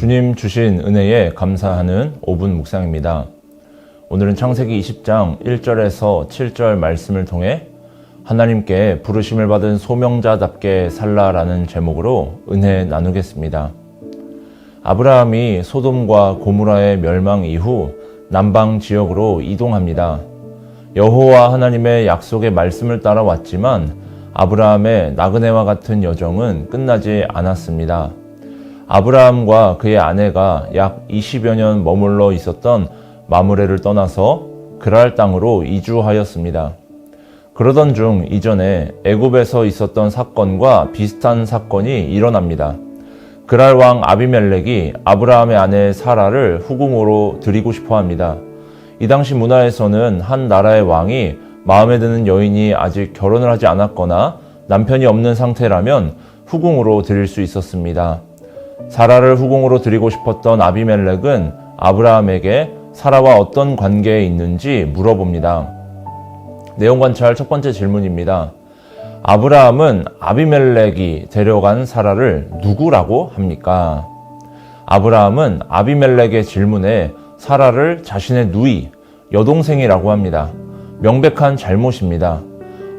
주님 주신 은혜에 감사하는 5분 묵상입니다. 오늘은 창세기 20장 1절에서 7절 말씀을 통해 하나님께 부르심을 받은 소명자답게 살라라는 제목으로 은혜 나누겠습니다. 아브라함이 소돔과 고모라의 멸망 이후 남방 지역으로 이동합니다. 여호와 하나님의 약속의 말씀을 따라왔지만 아브라함의 나그네와 같은 여정은 끝나지 않았습니다. 아브라함과 그의 아내가 약 20여 년 머물러 있었던 마므레를 떠나서 그랄 땅으로 이주하였습니다. 그러던 중 이전에 애굽에서 있었던 사건과 비슷한 사건이 일어납니다. 그랄 왕 아비멜렉이 아브라함의 아내 사라를 후궁으로 드리고 싶어 합니다. 이 당시 문화에서는 한 나라의 왕이 마음에 드는 여인이 아직 결혼을 하지 않았거나 남편이 없는 상태라면 후궁으로 드릴 수 있었습니다. 사라를 후궁으로 드리고 싶었던 아비멜렉은 아브라함에게 사라와 어떤 관계에 있는지 물어봅니다. 내용 관찰 첫 번째 질문입니다. 아브라함은 아비멜렉이 데려간 사라를 누구라고 합니까? 아브라함은 아비멜렉의 질문에 사라를 자신의 누이, 여동생이라고 합니다. 명백한 잘못입니다.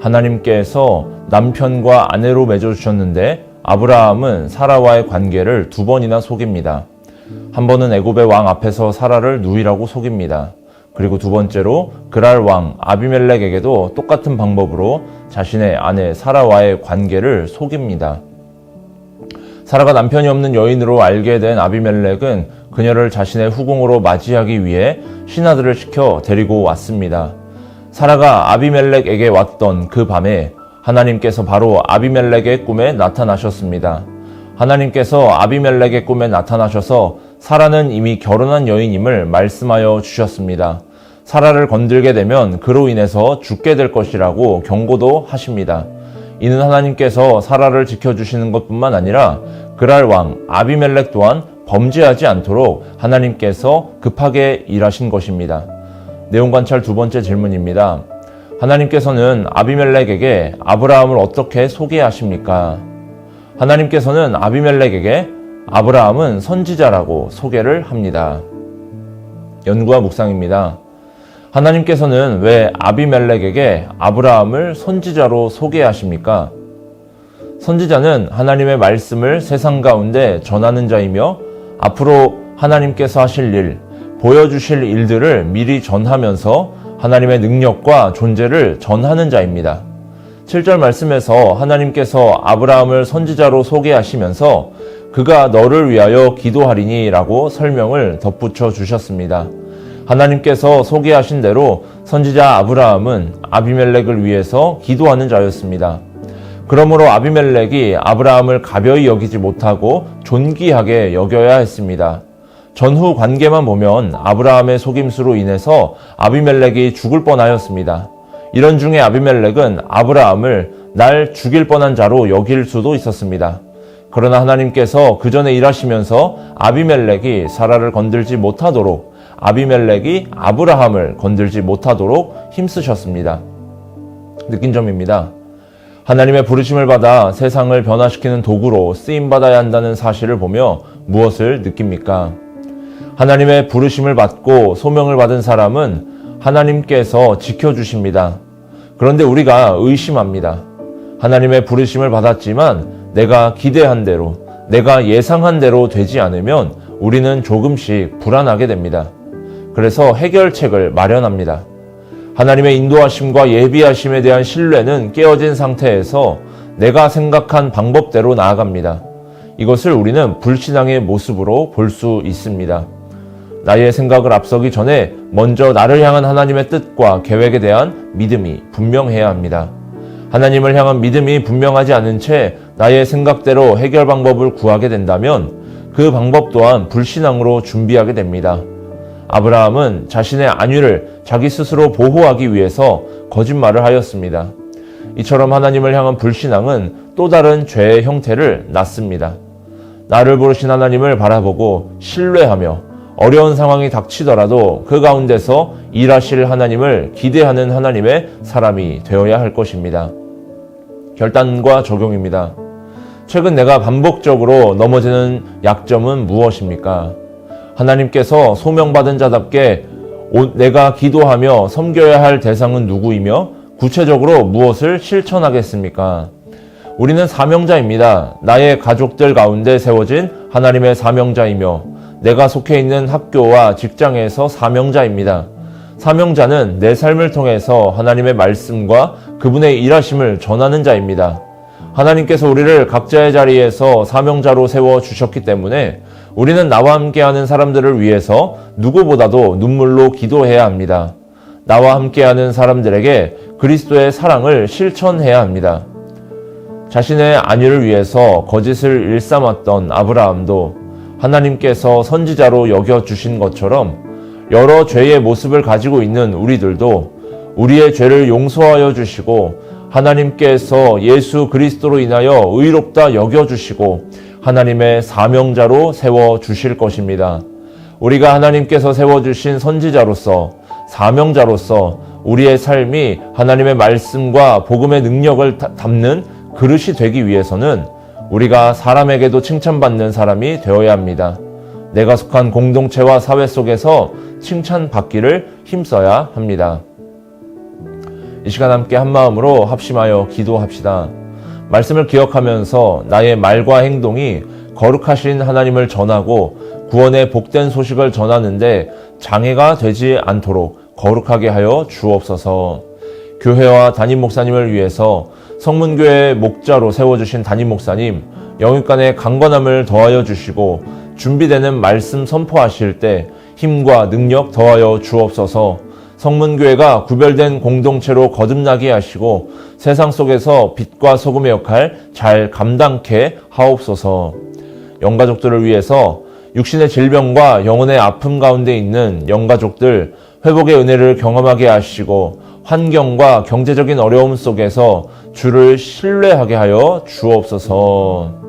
하나님께서 남편과 아내로 맺어주셨는데 아브라함은 사라와의 관계를 2번이나 속입니다. 한 번은 애굽의 왕 앞에서 사라를 누이라고 속입니다. 그리고 두 번째로 그랄 왕 아비멜렉에게도 똑같은 방법으로 자신의 아내 사라와의 관계를 속입니다. 사라가 남편이 없는 여인으로 알게 된 아비멜렉은 그녀를 자신의 후궁으로 맞이하기 위해 신하들을 시켜 데리고 왔습니다. 사라가 아비멜렉에게 왔던 그 밤에 하나님께서 바로 아비멜렉의 꿈에 나타나셨습니다. 하나님께서 아비멜렉의 꿈에 나타나셔서 사라는 이미 결혼한 여인임을 말씀하여 주셨습니다. 사라를 건들게 되면 그로 인해서 죽게 될 것이라고 경고도 하십니다. 이는 하나님께서 사라를 지켜주시는 것뿐만 아니라 그랄 왕 아비멜렉 또한 범죄하지 않도록 하나님께서 급하게 일하신 것입니다. 내용 관찰 두 번째 질문입니다. 하나님께서는 아비멜렉에게 아브라함을 어떻게 소개하십니까? 하나님께서는 아비멜렉에게 아브라함은 선지자라고 소개를 합니다. 연구와 묵상입니다. 하나님께서는 왜 아비멜렉에게 아브라함을 선지자로 소개하십니까? 선지자는 하나님의 말씀을 세상 가운데 전하는 자이며 앞으로 하나님께서 하실 일, 보여주실 일들을 미리 전하면서 하나님의 능력과 존재를 전하는 자입니다. 7절 말씀에서 하나님께서 아브라함을 선지자로 소개하시면서 그가 너를 위하여 기도하리니 라고 설명을 덧붙여 주셨습니다. 하나님께서 소개하신 대로 선지자 아브라함은 아비멜렉을 위해서 기도하는 자였습니다. 그러므로 아비멜렉이 아브라함을 가벼이 여기지 못하고 존귀하게 여겨야 했습니다. 전후 관계만 보면 아브라함의 속임수로 인해서 아비멜렉이 죽을 뻔하였습니다. 이런 중에 아비멜렉은 아브라함을 날 죽일 뻔한 자로 여길 수도 있었습니다. 그러나 하나님께서 그 전에 일하시면서 아비멜렉이 사라를 건들지 못하도록 아비멜렉이 아브라함을 건들지 못하도록 힘쓰셨습니다. 느낀 점입니다. 하나님의 부르심을 받아 세상을 변화시키는 도구로 쓰임받아야 한다는 사실을 보며 무엇을 느낍니까? 하나님의 부르심을 받고 소명을 받은 사람은 하나님께서 지켜주십니다. 그런데 우리가 의심합니다. 하나님의 부르심을 받았지만 내가 기대한 대로, 내가 예상한 대로 되지 않으면 우리는 조금씩 불안하게 됩니다. 그래서 해결책을 마련합니다. 하나님의 인도하심과 예비하심에 대한 신뢰는 깨어진 상태에서 내가 생각한 방법대로 나아갑니다. 이것을 우리는 불신앙의 모습으로 볼 수 있습니다. 나의 생각을 앞서기 전에 먼저 나를 향한 하나님의 뜻과 계획에 대한 믿음이 분명해야 합니다. 하나님을 향한 믿음이 분명하지 않은 채 나의 생각대로 해결 방법을 구하게 된다면 그 방법 또한 불신앙으로 준비하게 됩니다. 아브라함은 자신의 안위를 자기 스스로 보호하기 위해서 거짓말을 하였습니다. 이처럼 하나님을 향한 불신앙은 또 다른 죄의 형태를 낳습니다. 나를 부르신 하나님을 바라보고 신뢰하며 어려운 상황이 닥치더라도 그 가운데서 일하실 하나님을 기대하는 하나님의 사람이 되어야 할 것입니다. 결단과 적용입니다. 최근 내가 반복적으로 넘어지는 약점은 무엇입니까? 하나님께서 소명받은 자답게 내가 기도하며 섬겨야 할 대상은 누구이며 구체적으로 무엇을 실천하겠습니까? 우리는 사명자입니다. 나의 가족들 가운데 세워진 하나님의 사명자이며 내가 속해 있는 학교와 직장에서 사명자입니다. 사명자는 내 삶을 통해서 하나님의 말씀과 그분의 일하심을 전하는 자입니다. 하나님께서 우리를 각자의 자리에서 사명자로 세워주셨기 때문에 우리는 나와 함께하는 사람들을 위해서 누구보다도 눈물로 기도해야 합니다. 나와 함께하는 사람들에게 그리스도의 사랑을 실천해야 합니다. 자신의 안위를 위해서 거짓을 일삼았던 아브라함도 하나님께서 선지자로 여겨주신 것처럼 여러 죄의 모습을 가지고 있는 우리들도 우리의 죄를 용서하여 주시고 하나님께서 예수 그리스도로 인하여 의롭다 여겨주시고 하나님의 사명자로 세워주실 것입니다. 우리가 하나님께서 세워주신 선지자로서 사명자로서 우리의 삶이 하나님의 말씀과 복음의 능력을 담는 그릇이 되기 위해서는 우리가 사람에게도 칭찬받는 사람이 되어야 합니다. 내가 속한 공동체와 사회 속에서 칭찬받기를 힘써야 합니다. 이 시간 함께 한마음으로 합심하여 기도합시다. 말씀을 기억하면서 나의 말과 행동이 거룩하신 하나님을 전하고 구원의 복된 소식을 전하는데 장애가 되지 않도록 거룩하게 하여 주옵소서. 교회와 담임 목사님을 위해서 성문교회 목자로 세워주신 담임 목사님, 영육간의 강건함을 더하여 주시고 준비되는 말씀 선포하실 때 힘과 능력 더하여 주옵소서. 성문교회가 구별된 공동체로 거듭나게 하시고 세상 속에서 빛과 소금의 역할 잘 감당케 하옵소서. 영가족들을 위해서 육신의 질병과 영혼의 아픔 가운데 있는 영가족들 회복의 은혜를 경험하게 하시고 환경과 경제적인 어려움 속에서 주를 신뢰하게 하여 주옵소서.